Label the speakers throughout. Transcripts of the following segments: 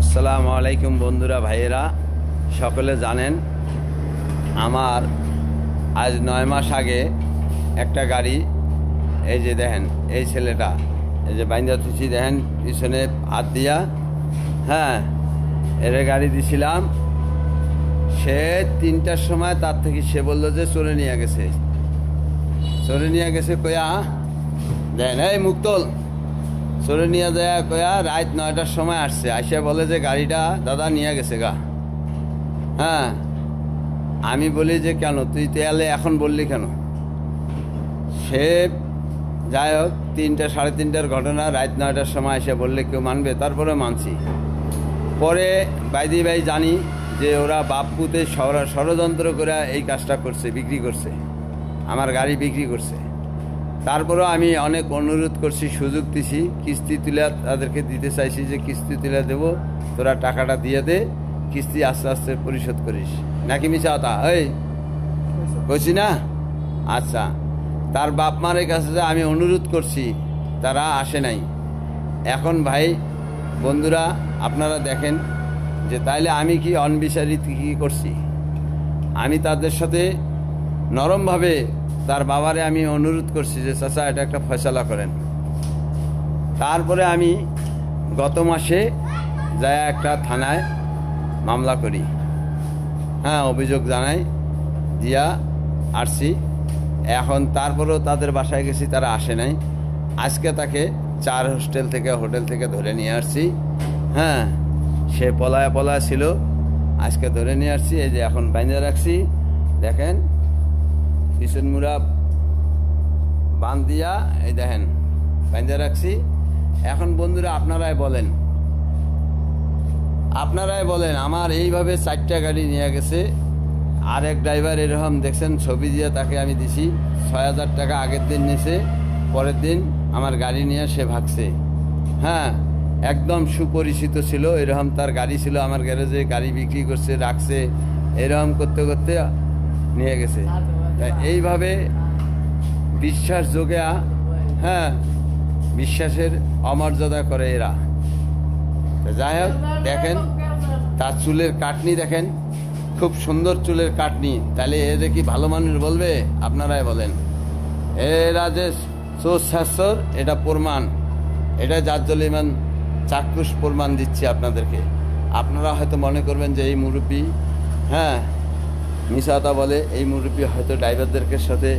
Speaker 1: আসসালামু আলাইকুম বন্ধুরা, ভাইয়েরা সকলে জানেন আমার আজ 9 মাস আগে একটা গাড়ি, এই যে দেখেন এই ছেলেটা, এই যে বাইন্দা তুচি দেখেন পিছনে হাত দিয়া, হ্যাঁ এর গাড়ি দিছিলাম। সে 3টার সময় তার থেকে সে বললো যে চলে নিয়ে গেছে কয়া দেখেন এই মুক্তল চলে নিয়ে যায় কয়া রাত 9টার সময় আসছে, আসে বলে যে গাড়িটা দাদা নিয়ে গেছে গা। হ্যাঁ আমি বলি যে কেন তুই তেয়ালে এখন বললি কেন? সে যাই হোক 3টা সাড়ে 3টার ঘটনা, রাত 9টার সময় এসে বললে কেউ মানবে? তারপরে মানছি। পরে বাইদি ভাই জানি যে ওরা বাপপুতে ষড়যন্ত্র করে এই কাজটা করছে, বিক্রি করছে, আমার গাড়ি বিক্রি করছে। তারপরেও আমি অনেক অনুরোধ করছি, সুযোগ দিছি, কিস্তি তুলে তাদেরকে দিতে চাইছি যে কিস্তি তুলে দেবো, তোরা টাকাটা দিয়ে দে, কিস্তি আস্তে আস্তে পরিশোধ করিস, নাকি মিছা কথা এই কইছি না? আচ্ছা, তার বাপ মারের কাছে যে আমি অনুরোধ করছি, তারা আসে নাই। এখন ভাই বন্ধুরা আপনারা দেখেন যে তাইলে আমি কি অনবিচারিত কী করছি? আমি তাদের সাথে নরমভাবে তার বাবারে আমি অনুরোধ করছি যে চাচা এটা একটা ফয়সালা করেন। তারপরে আমি গত মাসে যায় একটা থানায় মামলা করি, হ্যাঁ অভিযোগ জানাই, দিয়া আসছি। এখন তারপরেও তাদের বাসায় গেছি, তারা আসে নাই। আজকে তাকে 4 হোটেল থেকে ধরে নিয়ে আসছি। হ্যাঁ সে পলায় ছিল, আজকে ধরে নিয়ে আসছি। এই যে এখন বাইন্দা রাখছি, দেখেন পিছন মুড়া বাঁধ দিয়া, এই দেখেন বাইন্দা রাখছি। এখন বন্ধুরা আপনারাই বলেন আমার এইভাবে 4টা গাড়ি নিয়ে গেছে। আরেক ড্রাইভার এরকম দেখছেন ছবি দিয়ে তাকে আমি দিছি, 6,000 টাকা আগের দিন নিছে, পরের দিন আমার গাড়ি নিয়ে সে ভাগছে। হ্যাঁ একদম সুপরিচিত ছিল, এরকম তার গাড়ি ছিল আমার গ্যারেজে, গাড়ি বিক্রি করছে, রাখছে, এরকম করতে করতে নিয়ে গেছে। এইভাবে বিশ্বাস যোগে, হ্যাঁ বিশ্বাসের অমর্যাদা করে এরা। যাই হোক দেখেন তার চুলের কাটনি দেখেন, খুব সুন্দর চুলের কাটনি। তাহলে এদের কি ভালো মানুষ বলবে? আপনারাই বলেন। এরা যে চোর, এটা প্রমাণ, এটা জাজ্জলিমান চাক্ষুষ প্রমাণ দিচ্ছি আপনাদেরকে। আপনারা হয়তো মনে করবেন যে এই মুরব্বী, হ্যাঁ মিশাতা বলে, এই মুরব্বী হয়তো ড্রাইভারদেরকে সাথে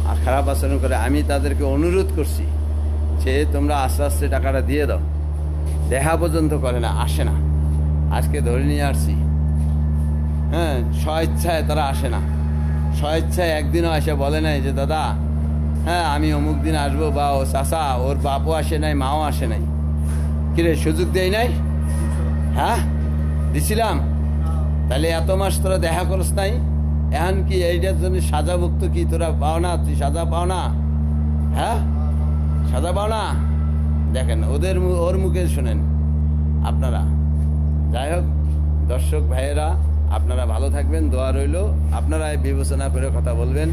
Speaker 1: আর খারাপ আচরণ করে। আমি তাদেরকে অনুরোধ করছি যে তোমরা আস্তে আস্তে টাকাটা দিয়ে দাও। দেখা পর্যন্ত করে না, আসে না। আজকে ধরে নিয়ে আসছি। হ্যাঁ স্বেচ্ছায় তারা আসে না, স্বেচ্ছায় একদিনও আসে বলে নাই যে দাদা হ্যাঁ আমি অমুক দিন আসবো, বা ও চাচা ওর বাপও আসে নাই, মাও আসে নাই। কিরে সুযোগ দেয় নাই? হ্যাঁ দিছিলাম। তাহলে এত মাস তোরা দেখা করস নাই, এখন কি এইটার জন্য সাজাভুক্ত কি তোরা পাও না? তুই সাজা পাও না? হ্যাঁ সাজা পাও না? দেখেন ওর মুখে শোনেন আপনারা। যাই হোক দর্শক ভাইয়েরা আপনারা ভালো থাকবেন, দোয়া রইল। আপনারা বিবেচনা করে কথা বলবেন,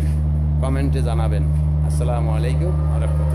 Speaker 1: কমেন্টে জানাবেন। আসসালামু আলাইকুম ওয়া রাহমাতুল্লাহ।